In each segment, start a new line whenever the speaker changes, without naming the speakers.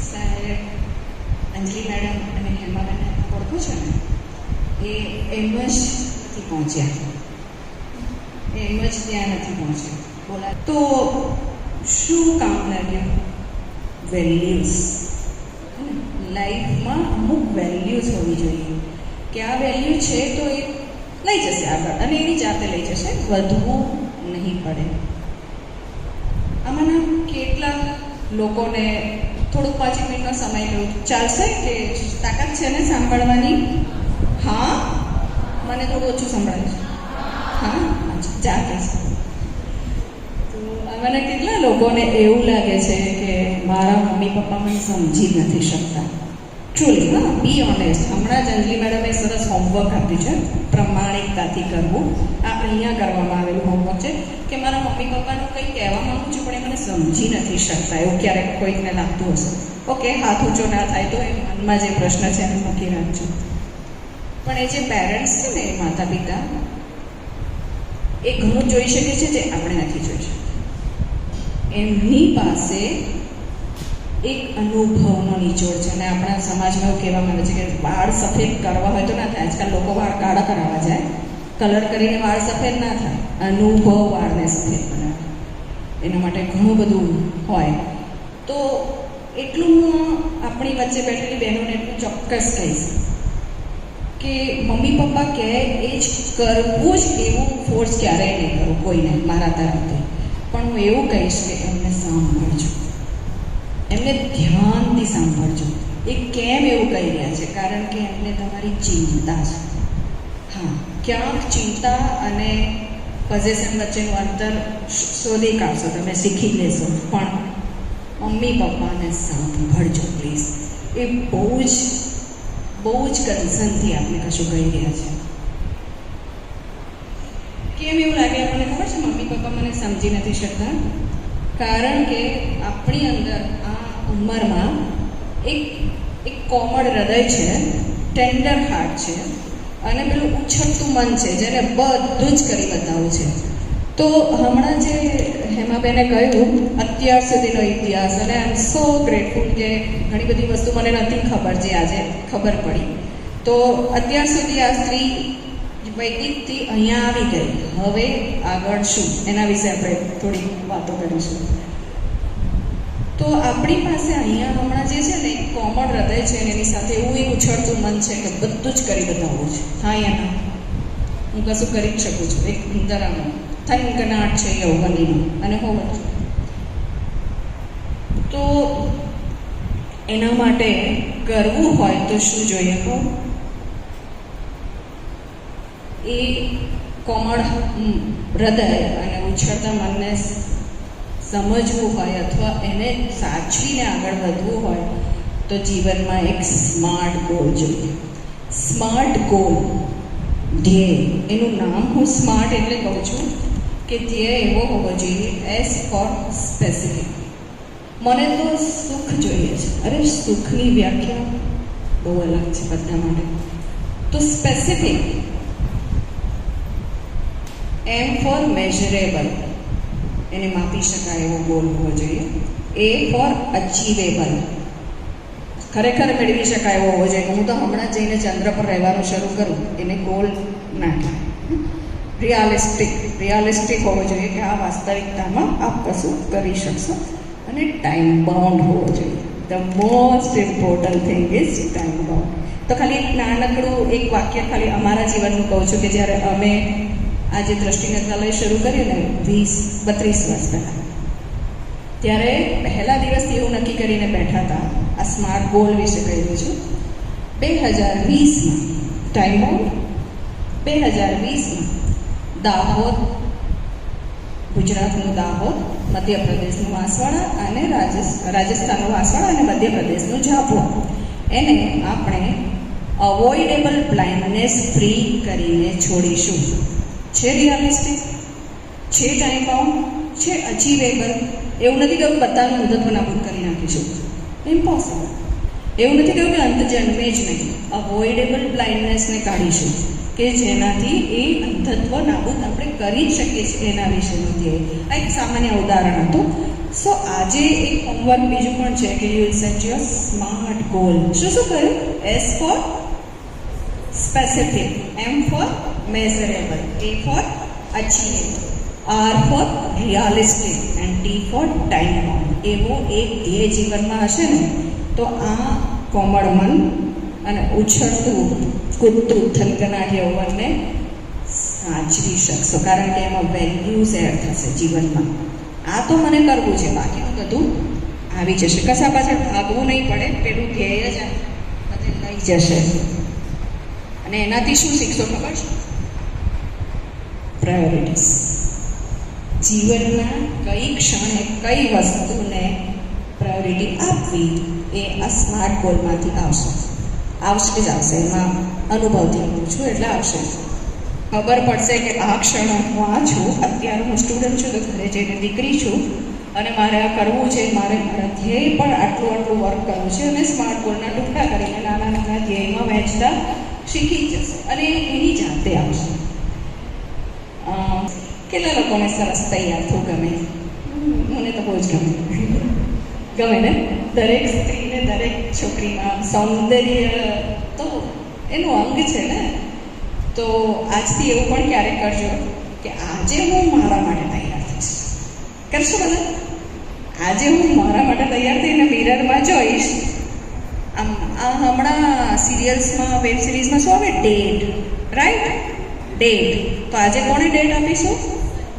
સાહેબ અંજલિ મેડમ અને હેમાબેન ઓળખો છો ને, એ એમ જ નથી પહોંચ્યા, એમ જ ત્યાં નથી પહોંચ્યા. બોલા તો શું કામ લાગ્યું? વેલ્યુઝ. લાઈફમાં અમુક વેલ્યુઝ હોવી જોઈએ કે આ વેલ્યુ છે તો એ લઈ જશે આગળ અને એની જાતે લઈ જશે, વધવું નહીં પડે. આમાંના કેટલા લોકોને થોડુંક 5 મિનિટનો સમય લઉં ચાલશે કે તાકાત છે ને સાંભળવાની? હા, મને થોડું ઓછું સંભળાય છે. હા, જાતે છે. તો આમાંના કેટલા લોકોને એવું લાગે છે કે મારા મમ્મી પપ્પા મને સમજી જ નથી શકતા? ટ્રુલી, હા, બી ઓનેસ્ટ. હમણાં જ અંજલિ મેડમે સરસ હોમવર્ક આપ્યું છે, પ્રમાણિકતાથી કરવું. આ અહીંયા કરવામાં આવેલું હોમવર્ક છે કે મારા મમ્મી પપ્પાનું કંઈ કહેવા માંગુ છું પણ એ મને સમજી નથી શકતા, એવું ક્યારેક કોઈકને લાગતું હશે. ઓકે, હાથ ઊંચો ના થાય તો એ મનમાં જે પ્રશ્ન છે એને મૂકી રાખજો. પણ એ જે પેરેન્ટ્સ છે ને, એ માતા પિતા, એ ઘણું જોઈ શકે છે જે આપણે નથી જોઈ શકતા. એમની પાસે એક અનુભવનો નિચોડ છે અને આપણા સમાજમાં એવું કહેવામાં આવે છે કે વાળ સફેદ કરવા હોય તો ના થાય. આજકાલ લોકો વાળ કાળા કરાવવા જાય, કલર કરીને વાળ સફેદ ના થાય, અનુભવ વાળને સફેદ બનાવે. એના માટે ઘણું બધું હોય. તો એટલું હું આપણી વચ્ચે બેઠેલી બહેનોને એટલું ચોક્કસ કહીશ કે મમ્મી પપ્પા કહે એ જ કરવું જ, એવું ફોર્સ ક્યારેય નહીં કરું કોઈને મારા તરફથી. પણ હું એવું કહીશ કે એમને સાંભળજો, એમને ધ્યાનથી સાંભળજો. એ કેમ એવું કહી રહ્યા છે? કારણ કે એમને તમારી ચિંતા છે. હા, ક્યાંક ચિંતા અને પોઝેશન વચ્ચેનું અંતર શોધી કાઢશો, તમે શીખી લેશો. પણ મમ્મી પપ્પાને સાંભળજો પ્લીઝ. એ બહુ જ કન્સર્નથી આપણે કશું કહી રહ્યા છે. કેમ એવું લાગે આપણને ખબર છે મમ્મી પપ્પા મને સમજી નથી શકતા? કારણ કે આપણી અંદર આ ઉંમરમાં એક કોમળ હૃદય છે, ટેન્ડર હાર્ટ છે અને પેલું ઉછળતું મન છે જેને બધું જ કરી બતાવવું છે. તો હમણાં જે હેમાબેને કહ્યું અત્યાર સુધીનો ઇતિહાસ, અને આઈ એમ સો ગ્રેટફુલ કે ઘણી બધી વસ્તુ મને નથી ખબર જે આજે ખબર પડી. તો અત્યાર સુધી આ સ્ત્રી વૈદિકથી અહીંયા આવી ગઈ, હવે આગળ શું એના વિશે આપણે થોડી વાતો કરીશું. તો આપણી પાસે અહીંયા હમણાં જે છે ને એક કોમળ હૃદય છે અને એની સાથે એવું એક ઉછળતું મન છે કે બધું જ કરી બતાવવું છે. હા યા ના, હું કશું કરી જ શકું છું. એક અંતરાનો થનગનાટ છે યૌવનીનો અને હોવો જ. તો એના માટે કરવું હોય તો શું જોઈએ? તો એ કોમળ હૃદય અને ઉછળતા મનને સમજવું હોય અથવા એને સાચવીને આગળ વધવું હોય તો જીવનમાં એક સ્માર્ટ ગોલ જોઈએ. સ્માર્ટ ગોલ, ધ્યેય. એનું નામ હું સ્માર્ટ એટલે કહું છું કે ધ્યેય એવો હોવો જોઈએ એસ ફોર સ્પેસિફિક. મને તો સુખ જોઈએ છે. અરે સુખની વ્યાખ્યા બહુ અલગ છે બધા માટે. તો સ્પેસિફિક. એમ ફોર મેઝરેબલ, એને માપી શકાય એવો ગોલ હોવો જોઈએ. એ ફોર અચીવેબલ, ખરેખર મેળવી શકાય એવો હોવો જોઈએ. હું તો હમણાં જઈને ચંદ્ર પર રહેવાનું શરૂ કરું, એને ગોલ ના થાય. રિયાલિસ્ટિક હોવો જોઈએ કે આ વાસ્તવિકતામાં આપ કશું કરી શકશો. અને ટાઈમ બાઉન્ડ હોવો જોઈએ. The most important thing is time bound. તો ખાલી એક નાનકડું એક વાક્ય ખાલી અમારા જીવનનું કહું છું કે જ્યારે અમે આજે દ્રષ્ટિ નેત્રાલય શરૂ કર્યું ને 32 વર્ષ પહેલાં, ત્યારે પહેલા દિવસથી એવું નક્કી કરીને બેઠા હતા. આ સ્માર્ટ ગોલ વિશે કહ્યું છું. 2020માં ટાઈમ બાઉન્ડ, 2020માં દાહોદ, ગુજરાતનું દાહોદ, મધ્યપ્રદેશનું વાંસવાડા અને રાજસ્થાનનું વાંસવાડા અને મધ્યપ્રદેશનું ઝાબુઆ, એને આપણે અવોઇડેબલ બ્લાઇન્ડનેસ ફ્રી કરીને છોડીશું. છે રિયાલિસ્ટિક, છે ટાઈમ બાઉન્ડ, છે અચીવેબલ. એવું નથી કહ્યું બધાનું અંધત્વ નાબૂદ કરી નાખીશું, ઇમ્પોસિબલ. એવું નથી કહ્યું કે અંત જન્મે જ નહીં. અવોઇડેબલ બ્લાઇન્ડનેસને કાઢીશું કે જેનાથી એ અંધત્વ નાબૂદ આપણે કરી જ શકીએ છીએ એના વિશેનું ધ્યેય. આ એક સામાન્ય ઉદાહરણ હતું. સો આજે એક હોમવર્ક બીજું પણ છે કે you will set your smart goal. શું કહ્યું? S for specific, M for measurable, A for achieve, R for realistic and T for time bound. એવો એક ધ્યેય જીવનમાં હશે ને તો આ કોમળ મન અને ઉછળતું કૂદતું થનગનાટ યૌવનને સાચવી શકશો, કારણ કે એમાં વેલ્યુઝ એડ થશે જીવનમાં. આ તો મને કરવું છે, બાકીનું બધું આવી જશે. કશા પાછળ ભાગવું નહીં પડે, પેલું ધ્યેય જ બધે લઈ જશે. અને એનાથી શું શીખશો ખબર છે? પ્રાયોરિટીઝ. જીવનના કઈ ક્ષણે કઈ વસ્તુને પ્રાયોરિટી આપવી એ આ સ્માર્ટ ગોલમાંથી આવશે જ આવશે. એમાં અનુભવથી હું છું એટલે આવશે. ખબર પડશે કે આ ક્ષણે હું આ છું, અત્યારે હું સ્ટુડન્ટ છું, તો ઘરે જઈને દીકરી છું અને મારે આ કરવું છે, મારે મારા ધ્યેય પણ આટલું વર્ક કરવું છે. અને સ્માર્ટ ગોલના ટુકડા કરીને નાના નાના ધ્યેયમાં વહેંચતા શીખી જશે અને એની જાતે આવશે. કેટલા લોકોને સરસ તૈયાર થવું ગમે? મને તો બહુ જ ગમે ને. દરેક સ્ત્રીને, દરેક છોકરીમાં સૌંદર્ય તો એનું અંગ છે ને. તો આજથી એવું પણ ક્યારેક કરજો કે આજે હું મારા માટે તૈયાર થઈશ. કરશો બધા? આજે હું મારા માટે તૈયાર થઈને મિરરમાં જોઈશ. આમ આ હમણાં સિરિયલ્સમાં, વેબ સિરીઝમાં શું આવે? Date, right? ડેટ. તો આજે કોને ડેટ આપીશું?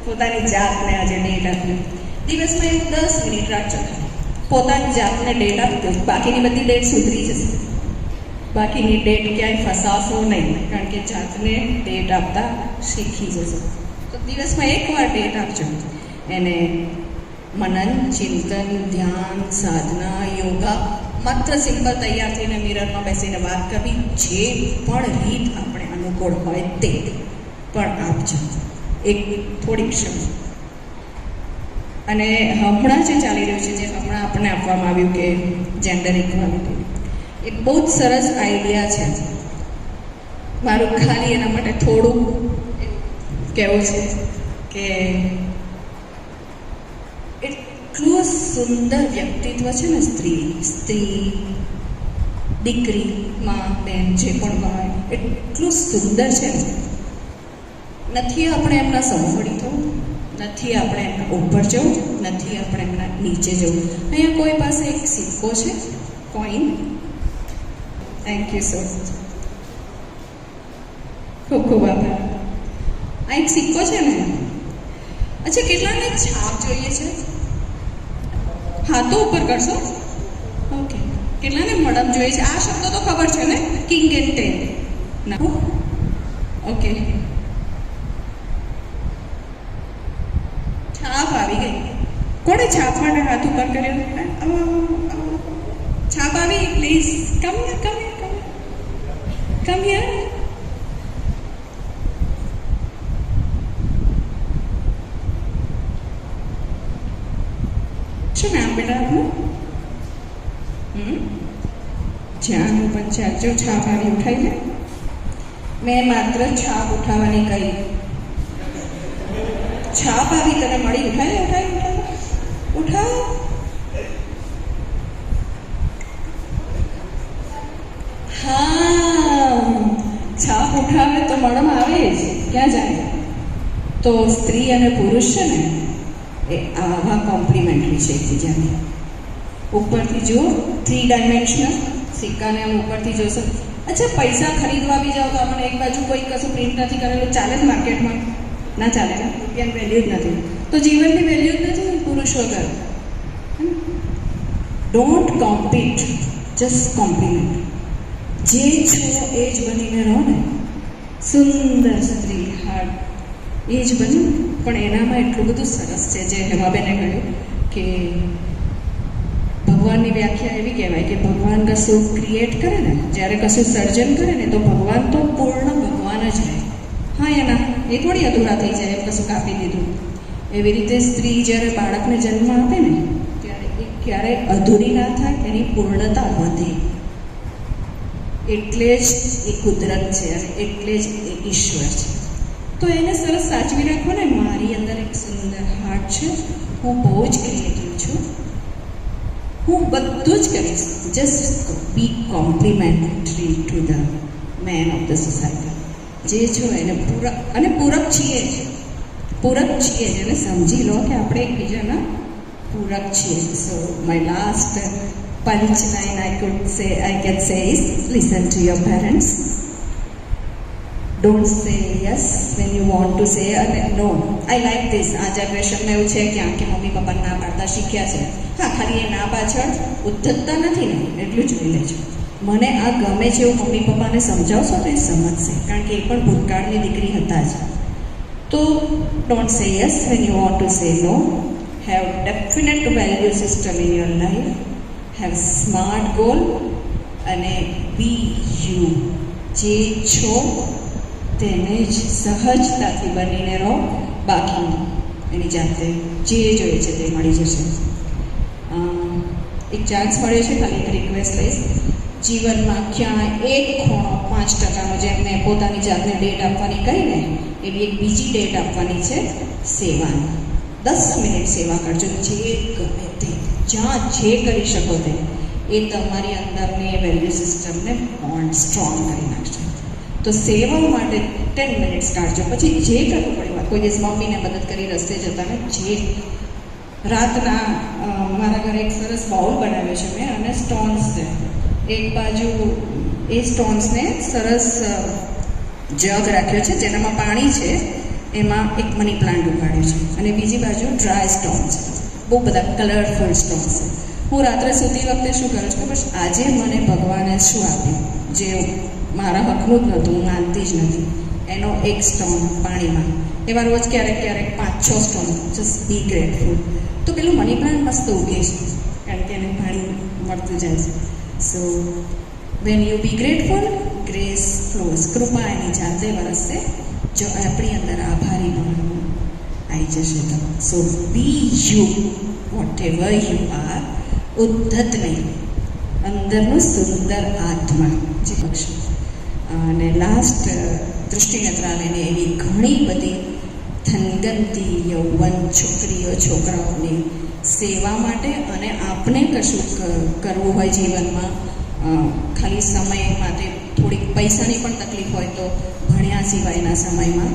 પોતાની જાતને આજે ડેટ આપી. દિવસમાં એવું 10 મિનિટ રાખજો, પોતાની જાતને ડેટ આપજો. બાકીની બધી ડેટ સુધરી જશે. બાકીની ડેટ ક્યાંય ફસાશો નહીં, કારણ કે જાતને ડેટ આપતા શીખી જશો. તો દિવસમાં એકવાર ડેટ આપજો. એને મનન, ચિંતન, ધ્યાન, સાધના, યોગા, માત્ર સિમ્પલ તૈયાર થઈને મિરરમાં બેસીને વાત કરવી, જે પણ રીત આપણે અનુકૂળ હોય તે પણ આપજો એક થોડી ક્ષણ. અને હમણાં જે ચાલી રહ્યું છે, જે હમણાં આપણને આપવામાં આવ્યું કે જેન્ડર ઇક્વાલિટી, એ બહુ જ સરસ આઈડિયા છે. મારું ખાલી એના માટે થોડું કહેવું છે કે એટલું સુંદર વ્યક્તિત્વ છે ને સ્ત્રી, દીકરી, માં, બેન, જે પણ હોય, એટલું સુંદર છે. નથી આપણે એમના સમફળી થવું, નથી આપણે એમના ઉપર જવું, નથી આપણે એમના નીચે જવું. અહીંયા કોઈ પાસે એક સિક્કો છે, coin. Thank you so much, ખૂબ ખૂબ આભાર. આ એક સિક્કો છે ને. અચ્છા, કેટલાને છાપ જોઈએ છે? હાથો ઉપર કરશો. ઓકે. કેટલાને મડમ જોઈએ છે? આ શબ્દ તો ખબર છે ને, કિંગ એન્ડ ટેન ના? ઓકે, છાપ આવી ગઈ. કોણે છાપ માટે હાથ ઉપર કર્યો? છાપ આવી. Please come here, come here, come here. શું નામ બેટા આપનું? જ્યાં હું પણ ચાલજો. છાપ આવી, ઉઠાઈ લે. મેં માત્ર છાપ ઉઠાવવાની કહી. છાપ આવી તને મળી, ઉઠાવ. હા, છાપ ઉઠાવે તો મળમ આવે જ, ક્યાં જાય? તો સ્ત્રી અને પુરુષ છે ને, એ આવા કોમ્પ્લિમેન્ટરી છે એકબીજાને. ઉપરથી જુઓ, 3 ડાયમેન્શનલ સિક્કાને આમ ઉપરથી જોશો. અચ્છા, પૈસા ખરીદવા બી જાઓ તો આપણે એક બાજુ કોઈ કશું પ્રિન્ટ નથી કરેલું, ચાલે જ માર્કેટમાં? ના ચાલે ને, રૂપિયાની વેલ્યુ જ નથી. તો જીવનની વેલ્યુ જ નથી પુરુષ વગર. Don't compete, just compliment. જે છો એ જ બનીને રહો ને. સુંદર સ્ત્રી હાર્ટ એ જ બન્યું. પણ એનામાં એટલું બધું સરસ છે, જે હેમાબેને કહ્યું કે ભગવાનની વ્યાખ્યા એવી કહેવાય કે ભગવાન કશું ક્રિએટ કરે ને, જ્યારે કશું સર્જન કરે ને, તો ભગવાન તો પૂર્ણ ભગવાન જ રહે. હા એના એ થોડી અધૂરા થઈ જાય, એમ કશું કાપી દીધું. એવી રીતે સ્ત્રી જ્યારે બાળકને જન્મ આપે ને, ત્યારે એ ક્યારેય અધૂરી ના થાય, એની પૂર્ણતા વધે. એટલે જ એ કુદરત છે અને એટલે જ એ ઈશ્વર છે. તો એને સરસ સાચવી રાખો ને. મારી અંદર એક સુંદર હાર્ટ છે, હું બહુ જ ક્રિએટિવ છું. હું બધું જ કરીશ, just B complimentary to the man of the society. જે છો એને પૂરક છીએ એને સમજી લો કે આપણે એકબીજાના પૂરક છીએ. સો my last punchline I can say is listen to your parents. Don't say yes when you want to say no. I like this. આ જનરેશનમાં એવું છે કે આંખે મમ્મી પપ્પા ના પાડતા શીખ્યા છે. હા, ખાલી એ ના પાછળ ઉદ્ધતતા નથી ને એટલું જોઈ લેજો. મને આ ગમે છે એવું મમ્મી પપ્પાને સમજાવશો તો એ સમજશે, કારણ કે એ પણ ભૂતકાળની દીકરી હતા જ. તો don't say yes when you want to say no. Have definite value system in your life. Have smart goal અને બી યુ. જે છો તેને જ સહજતાથી બનીને રહો. બાકી એની જાતે જે જોઈએ છે તે મળી જશે. એક ચાન્સ મળ્યો છે, ખાલી એક રિક્વેસ્ટ લઈશ. જીવનમાં ક્યાંય એક ખૂણો 5%, જેમ મેં પોતાની જાતને ડેટ આપવાની કહીને એવી એક બીજી ડેટ આપવાની છે સેવાની. 10 મિનિટ સેવા કરજો. જે ગમે તે, જ્યાં જે કરી શકો તે, એ તમારી અંદરની વેલ્યુ સિસ્ટમને બોન્ડ સ્ટ્રોંગ કરી નાખશે. તો સેવા માટે 10 મિનિટ્સ કાઢજો. પછી જે કરવું પડે, કોઈ દિવસ મમ્મીને મદદ કરી રસ્તે જતાને જે રાતના મારા ઘરે એક સરસ બાઉલ બનાવ્યો છે મેં, અને સ્ટોન્સ છે. એક બાજુ એ સ્ટોન્સને સરસ જગ રાખ્યો છે જેનામાં પાણી છે, એમાં એક મની પ્લાન્ટ ઉગાડ્યો છે, અને બીજી બાજુ ડ્રાય સ્ટોન છે. બહુ બધા કલરફુલ સ્ટોન્સ છે. હું રાત્રે સૂતી વખતે શું કરું છું કે બસ આજે મને ભગવાને શું આપ્યું, જે મારા હકનું જ નહોતું, હું માનતી જ નથી, એનો એક સ્ટોન પાણીમાં. એવા રોજ ક્યારેક 5-6 સ્ટોન. જસ્ટ બી ગ્રેટફુલ. તો પેલું મની પ્લાન્ટ મસ્ત ઉગે છે, કારણ કે એને પાણી મળતું જાય છે. So when you be grateful, grace flows. કૃપા એની જાતે વરસશે જો આપણી અંદર આભારી બનવાનું આવી જશે તો. So be you whatever you are. ઉદ્ધત નહીં, અંદરનો સુંદર આત્મા જે બક્ષે. અને લાસ્ટ દૃષ્ટિ નેત્રાલયને એવી ઘણી બધી થનગનતી યૌવન છોકરીઓ છોકરાઓની સેવા માટે, અને આપને કશું કરવું હોય જીવનમાં, ખાલી સમય માટે થોડીક પૈસાની પણ તકલીફ હોય તો ભણ્યા સિવાયના સમયમાં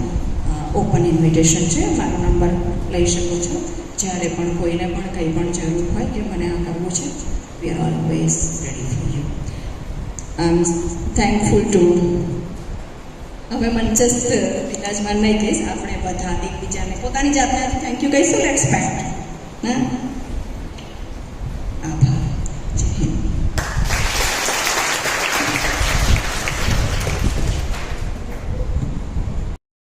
ઓપન ઇન્વિટેશન છે. મારો નંબર લઈ શકો છો. જ્યારે પણ કોઈને પણ કંઈ પણ જરૂર હોય કે મને આ કરવું છે, we are always ready for you. I M thankful two. હવે મંચસ્થ બિરાજમાન નહીં કહીશ, આપણે બધા એકબીજાને પોતાની જાતને થેન્ક યુ કહીશું. Let's spend. હા,